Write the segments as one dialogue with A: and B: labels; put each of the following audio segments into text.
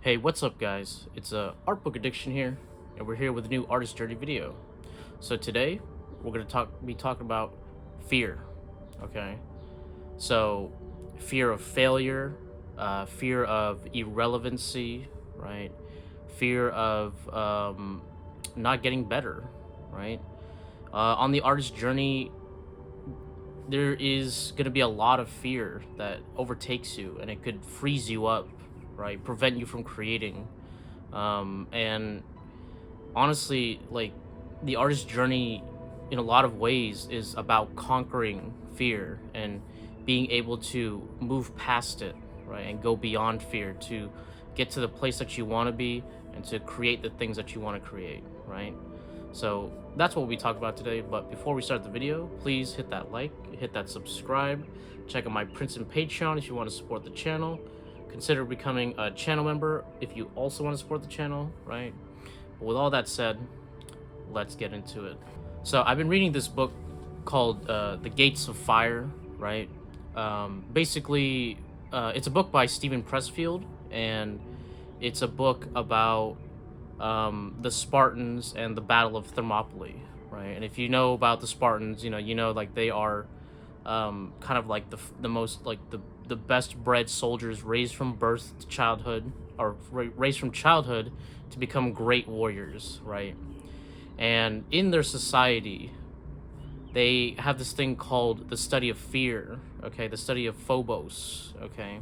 A: Hey, what's up guys? It's Art Book Addiction here, and we're here with a new artist journey video. So today, we're gonna be talking about fear, okay? So, fear of failure, fear of irrelevancy, right? Fear of not getting better, right? On the artist journey, there is going to be a lot of fear that overtakes you, and it could freeze you up, right? Prevent you from creating. And honestly, like, the artist journey in a lot of ways is about conquering fear and being able to move past it, right? And go beyond fear to get to the place that you want to be and to create the things that you want to create, right? So that's what we talk about today. But before we start the video, please hit that like, hit that subscribe, check out my Prince and Patreon if you want to support the channel. Consider becoming a channel member if you also want to support the channel, right? But with all that said, let's get into it. So I've been reading this book called The Gates of Fire, right? Basically, it's a book by Stephen Pressfield, and it's a book about the Spartans and the Battle of Thermopylae, right? And if you know about the Spartans, you know like they are kind of like the most like the best bred soldiers, raised from birth to childhood, or raised from childhood to become great warriors, right? And in their society, they have this thing called the study of fear, okay? The study of Phobos, okay?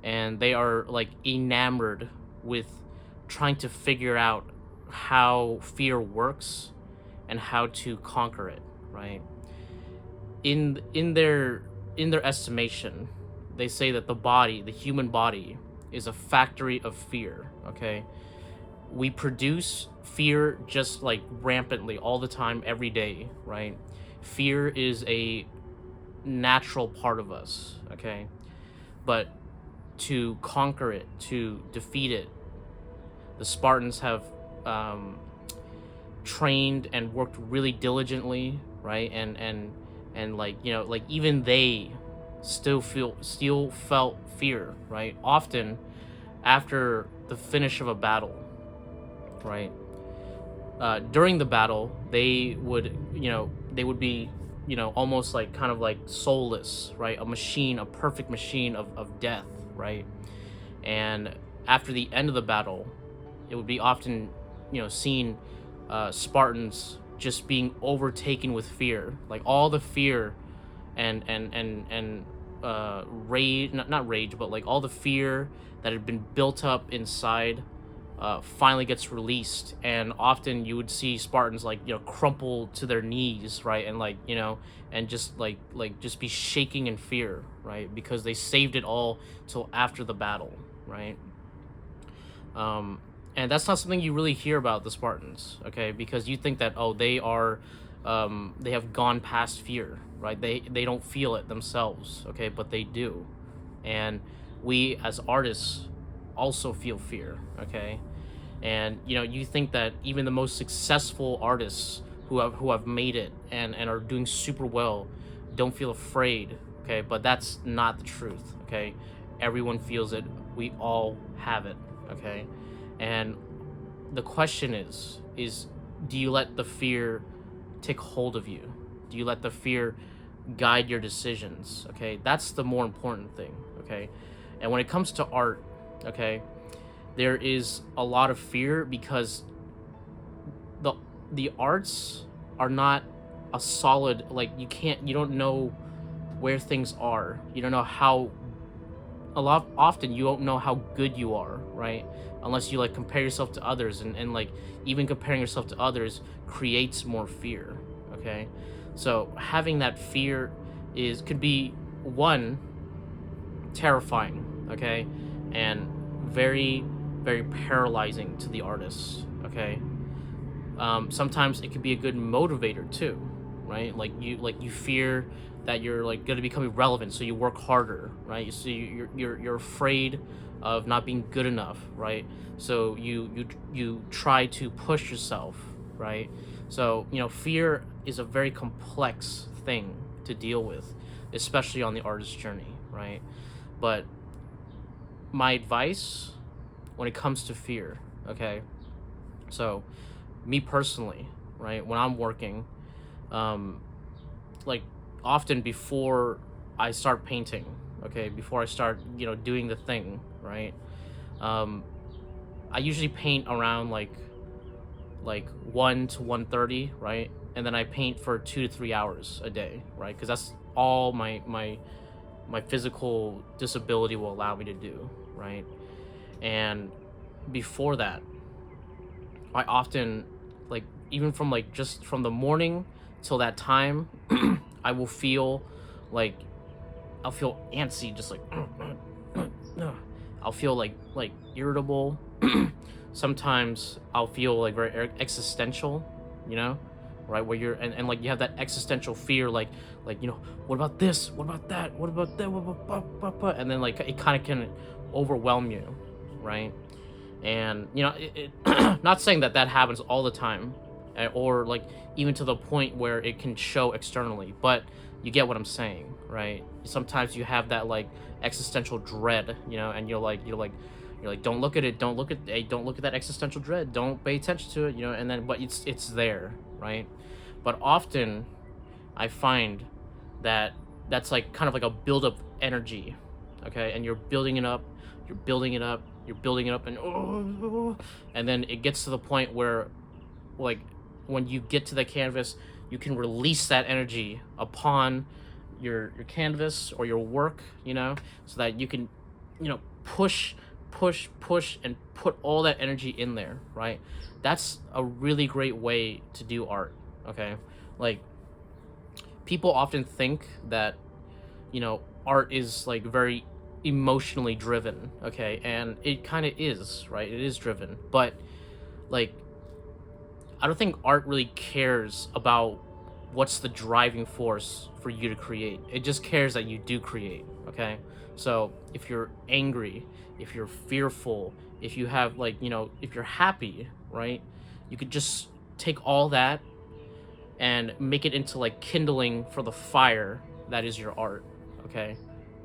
A: And they are like enamored with trying to figure out how fear works and how to conquer it, right? In their estimation, they say that the human body, is a factory of fear, okay? We produce fear just like rampantly all the time, every day, right? Fear is a natural part of us, okay? But to conquer it, to defeat it, the Spartans have trained and worked really diligently, right? And like, like even they still felt fear, right? Often after the finish of a battle, right? During the battle, they would be, almost like kind of like soulless, right? A perfect machine of death, right? And after the end of the battle, it would be often, seen Spartans just being overtaken with fear, like all the fear and rage, not rage, but like all the fear that had been built up inside finally gets released. And often you would see Spartans like, crumple to their knees, right? And like, and just like just be shaking in fear, right? Because they saved it all till after the battle, right? And that's not something you really hear about the Spartans, okay? Because you think that, oh, they have gone past fear, right? They don't feel it themselves, okay? But they do. And we as artists also feel fear, okay? And you think that even the most successful artists who have made it and are doing super well don't feel afraid, okay? But that's not the truth, okay? Everyone feels it. We all have it, okay? And the question is do you let the fear take hold of you? Do you let the fear guide your decisions? Okay, that's the more important thing, okay? And when it comes to art, okay, there is a lot of fear because the arts are not a solid, like, you don't know where things are. You don't know how often you don't know how good you are, right? Unless you like compare yourself to others, and like even comparing yourself to others creates more fear, okay? So having that fear could be, one, terrifying, okay, and very, very paralyzing to the artist, okay? Sometimes it could be a good motivator too, right? Like you fear that you're like going to become irrelevant, so you work harder, right? So you're afraid of not being good enough, right? So you try to push yourself, right? So fear is a very complex thing to deal with, especially on the artist journey, right? But my advice when it comes to fear. Okay, so me personally, right, when I'm working, um, like often before I start painting, okay, before I start, doing the thing, right, um, I usually paint around like 1 to 1:30, right, and then I paint for 2 to 3 hours a day, right, because that's all my physical disability will allow me to do, right, and before that, I often, like, even from like just from the morning till that time, I will feel like I'll feel antsy, just like I'll feel like irritable. Sometimes I'll feel like very existential, you know, right? Where you're and like you have that existential fear, like what about this? What about that? What about that? What about and then like it kind of can overwhelm you, right? And not saying that that happens all the time, or like even to the point where it can show externally, but you get what I'm saying, right? Sometimes you have that like existential dread, and you're like don't look at it, don't look at that existential dread, don't pay attention to it, and then but it's there, right? But often I find that that's like kind of like a build-up energy, okay, and you're building it up, you're building it up, you're building it up, and then it gets to the point where, like, when you get to the canvas, you can release that energy upon your canvas or your work, so that you can, push, push, and put all that energy in there, right? That's a really great way to do art, okay? Like, people often think that, art is like very emotionally driven, okay? And it kind of is, right? It is driven, but like I don't think art really cares about what's the driving force for you to create. It just cares that you do create, okay? So if you're angry, if you're fearful, if you have like, if you're happy, right? You could just take all that and make it into like kindling for the fire that is your art, okay?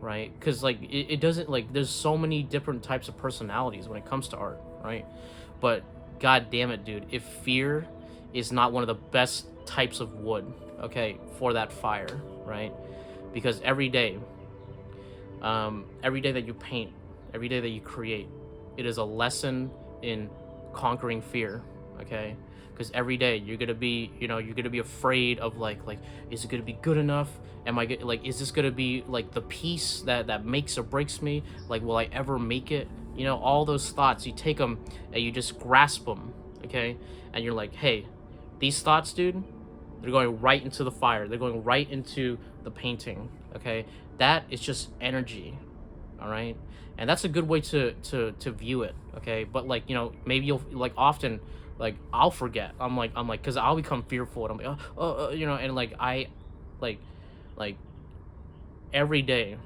A: Right? Because like it doesn't, like, there's so many different types of personalities when it comes to art, right? But god damn it, dude, if fear is not one of the best types of wood, okay, for that fire, right? Because every day that you paint, every day that you create, it is a lesson in conquering fear, okay? Because every day you're gonna be, you're gonna be afraid of like, is it gonna be good enough? Am I like, is this gonna be like the piece that makes or breaks me? Like, will I ever make it? All those thoughts, you take them and you just grasp them, okay? And you're like, hey, these thoughts, dude, they're going right into the fire. They're going right into the painting, okay? That is just energy, all right? And that's a good way to view it, okay? But like, maybe you'll like often, like, I'll forget. I'm like, because I'll become fearful, and I'm like, and like like every day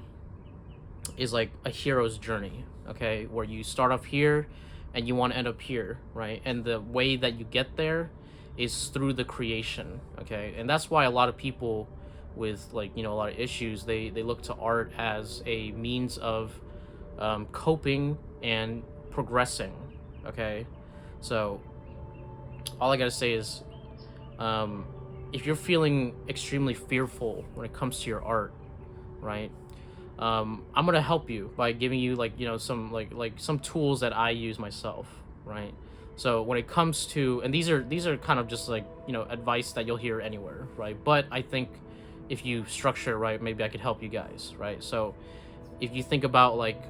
A: is like a hero's journey, okay? Where you start off here and you want to end up here, right? And the way that you get there is through the creation, okay? And that's why a lot of people with like, a lot of issues, they look to art as a means of coping and progressing, okay? So all I gotta say is, if you're feeling extremely fearful when it comes to your art, right, I'm gonna help you by giving you like, some like some tools that I use myself, right? So when it comes to, and these are kind of just like, advice that you'll hear anywhere, right? But I think if you structure it right, maybe I could help you guys, right? So if you think about like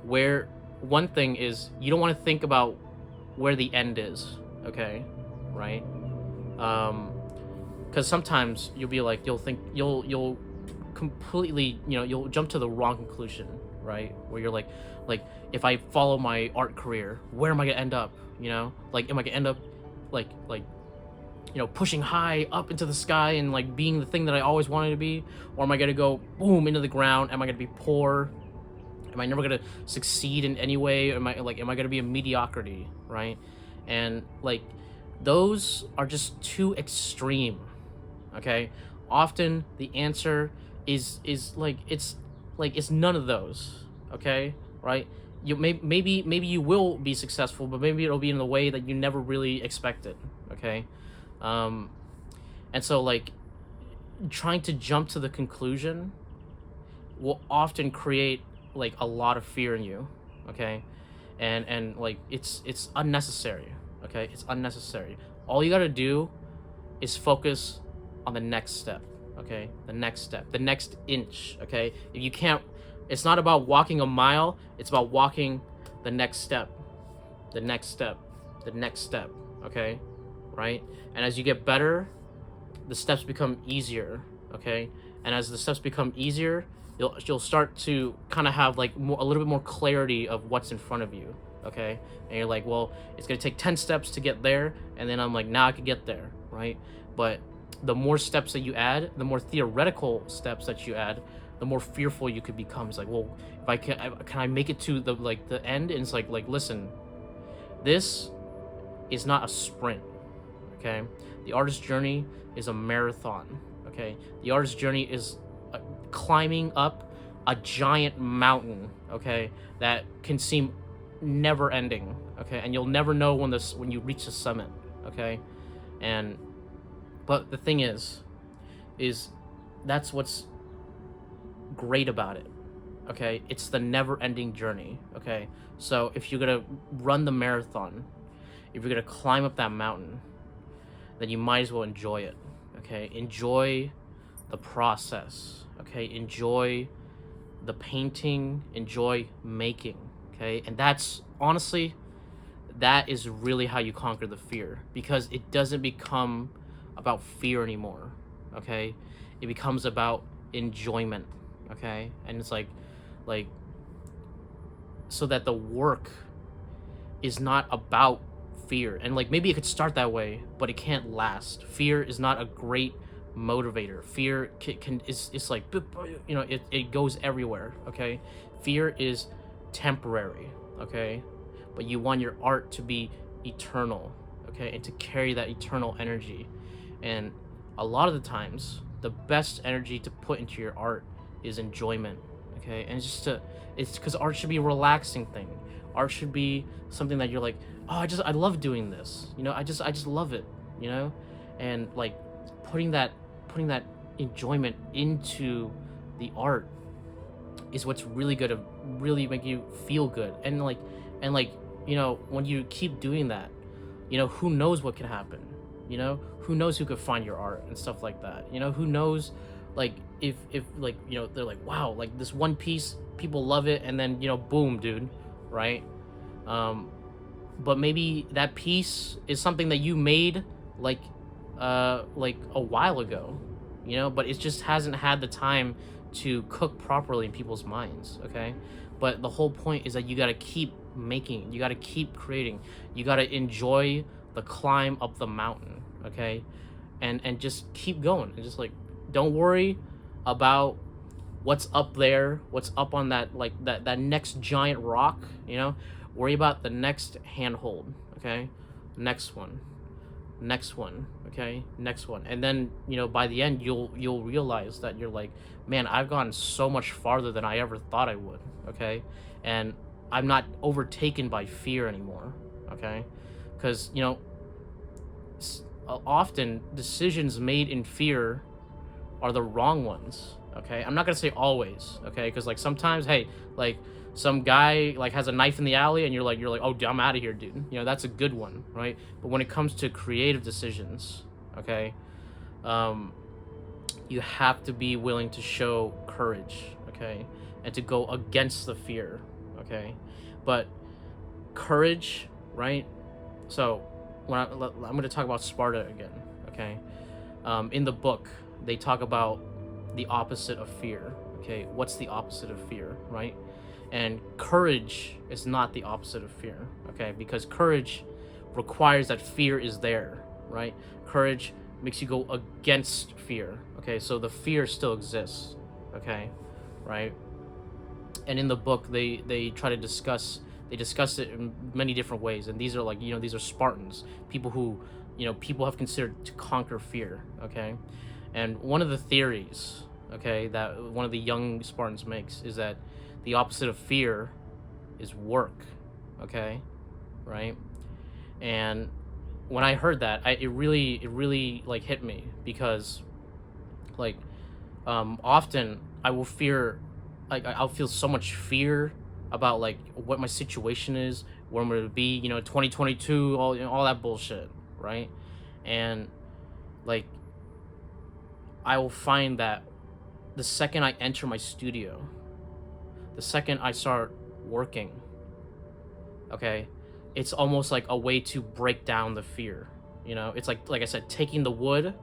A: where, one thing is, you don't want to think about where the end is, okay, right? Because sometimes you'll be like, you'll completely, you'll jump to the wrong conclusion, right? Where you're like, if I follow my art career, where am I gonna end up? Like, am I gonna end up like pushing high up into the sky and like being the thing that I always wanted to be, or am I gonna go boom into the ground? Am I gonna be poor? Am I never gonna succeed in any way? Am I gonna be a mediocrity, right? And like, those are just too extreme, okay? Often the answer is like, it's none of those, okay? Right? maybe you will be successful, but maybe it'll be in a way that you never really expected. Okay. um and so like trying to jump to the conclusion will often create like a lot of fear in you. Okay. And like it's unnecessary. Okay, it's unnecessary. All you got to do is focus on the next step. Okay, the next step, the next inch. Okay, if you can't, it's not about walking a mile, it's about walking the next step, the next step, the next step. Okay, right? And as you get better, the steps become easier. Okay, and as the steps become easier, you'll start to kind of have like a little bit more clarity of what's in front of you. Okay, and you're like, well, it's gonna take 10 steps to get there, and then I'm like, now I can get there, right? But the more steps that you add, the more theoretical steps that you add, the more fearful you could become. It's like, well, if can I make it to the end? And it's like listen, this is not a sprint. Okay, the artist's journey is a marathon. Okay, the artist's journey is climbing up a giant mountain. Okay, that can seem never ending. Okay, and you'll never know when you reach the summit. Okay, and but the thing is that's what's great about it. Okay, it's the never-ending journey. Okay, so if you're gonna run the marathon, if you're gonna climb up that mountain, then you might as well enjoy it. Okay, enjoy the process. Okay, enjoy the painting, enjoy making. Okay, and that's honestly, that is really how you conquer the fear, because it doesn't become about fear anymore. Okay, it becomes about enjoyment. Okay, and it's like so that the work is not about fear. And like maybe it could start that way, but it can't last. Fear is not a great motivator. Fear it's like, you know, it goes everywhere. Okay, fear is temporary. Okay, but you want your art to be eternal. Okay, and to carry that eternal energy. And a lot of the times the best energy to put into your art is enjoyment. Okay, and it's because art should be a relaxing thing. Art should be something that you're like, oh, I love doing this. You know, I just love it. You know, and like putting that enjoyment into the art is what's really good to really make you feel good. And like you know, when you keep doing that, you know, who knows what can happen. You know, who knows who could find your art and stuff like that. You know, who knows, like if like, you know, they're like, wow, like this one piece, people love it, and then, you know, boom, dude, right? But maybe that piece is something that you made like a while ago, you know, but it just hasn't had the time to cook properly in people's minds. Okay, but the whole point is that you got to keep making, you got to keep creating, you got to enjoy the climb up the mountain. Okay, and just keep going, and just like, don't worry about what's up there, what's up on that, like that next giant rock. You know, worry about the next handhold. Okay, next one, okay, next one. And then, you know, by the end you'll realize that you're like, man, I've gone so much farther than I ever thought I would. Okay, and I'm not overtaken by fear anymore. Okay, because, you know, often decisions made in fear are the wrong ones. Okay, I'm not gonna say always. Okay, because like sometimes, hey, like some guy like has a knife in the alley, and you're like, oh, I'm out of here, dude. You know, that's a good one, right? But when it comes to creative decisions, okay, you have to be willing to show courage. Okay, and to go against the fear. Okay, but courage, right? So when I'm going to talk about Sparta again. Okay, in the book they talk about the opposite of fear. Okay, what's the opposite of fear, right? And courage is not the opposite of fear. Okay, because courage requires that fear is there, right? Courage makes you go against fear. Okay, so the fear still exists. Okay, right? And in the book they try to discuss it in many different ways, and these are like, you know, these are Spartans, people who, you know, people have considered to conquer fear. Okay, and one of the theories, okay, that one of the young Spartans makes is that the opposite of fear is work. Okay, right? And when I heard that, it really like hit me, because like often I will fear, like I'll feel so much fear about like what my situation is, where I'm gonna be, 2022, all all that bullshit, right? And like I will find that the second I enter my studio, the second I start working, okay, it's almost like a way to break down the fear. It's like I said, taking the wood,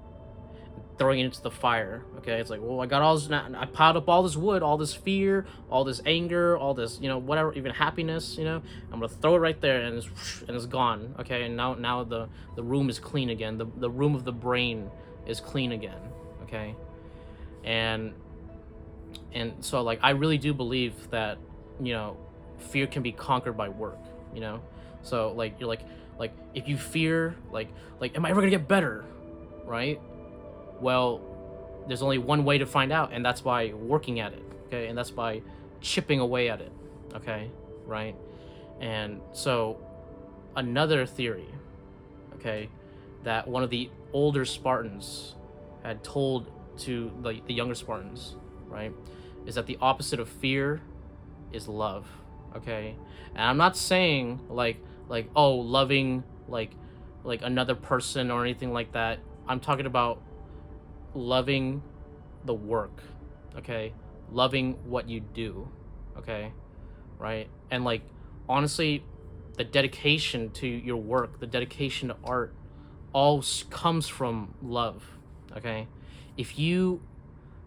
A: throwing it into the fire. Okay, it's like, well, I got all this, I piled up all this wood, all this fear, all this anger, all this, whatever, even happiness. I'm gonna throw it right there, and it's gone. Okay, and now the room is clean again. The room of the brain is clean again. Okay, and so like I really do believe that fear can be conquered by work. So like you're like if you fear like am I ever gonna get better, right? Well, there's only one way to find out, and that's by working at it. Okay, and that's by chipping away at it. Okay, right? And so another theory, okay, that one of the older Spartans had told to the younger Spartans, right, is that the opposite of fear is love. Okay, and I'm not saying like oh, loving like another person or anything like that. I'm talking about loving the work. Okay, loving what you do. Okay, right? And like honestly, the dedication to your work, the dedication to art, all comes from love. Okay, if you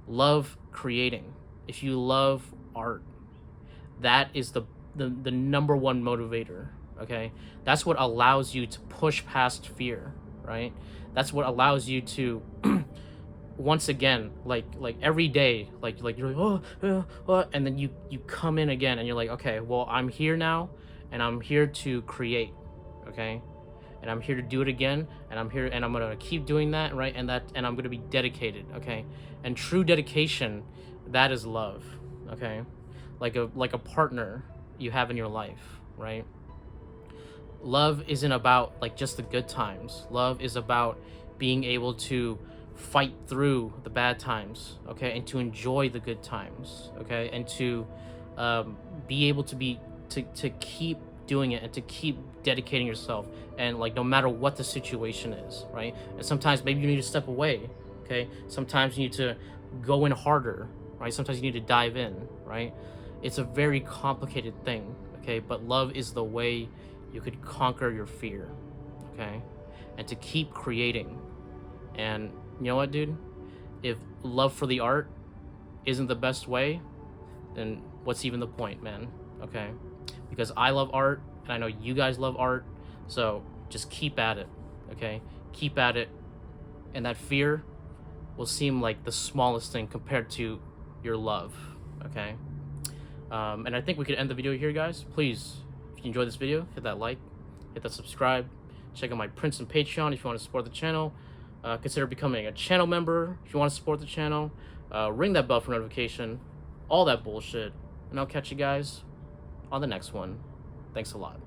A: love creating, if you love art, that is the number one motivator. Okay, that's what allows you to push past fear, right? That's what allows you to once again, like every day, like you're like, and then you come in again, and you're like, okay, well, I'm here now, and I'm here to create. Okay, and I'm here to do it again, and I'm here, and I'm gonna keep doing that, right? And I'm gonna be dedicated. Okay, and true dedication, that is love. Okay, like a partner you have in your life, right? Love isn't about like just the good times. Love is about being able to fight through the bad times, okay, and to enjoy the good times, okay, and to be able to keep doing it, and to keep dedicating yourself, and like no matter what the situation is, right? And sometimes maybe you need to step away, okay? Sometimes you need to go in harder, right? Sometimes you need to dive in, right? It's a very complicated thing, okay? But love is the way you could conquer your fear, okay? And to keep creating. And you know what, dude? If love for the art isn't the best way, then what's even the point, man? Okay? Because I love art, and I know you guys love art, so just keep at it, okay? Keep at it, and that fear will seem like the smallest thing compared to your love, okay? And I think we could end the video here, guys. Please, if you enjoyed this video, hit that like, hit that subscribe, check out my prints and Patreon if you want to support the channel. Consider becoming a channel member if you want to support the channel. Ring that bell for notification, all that bullshit. And I'll catch you guys on the next one. Thanks a lot.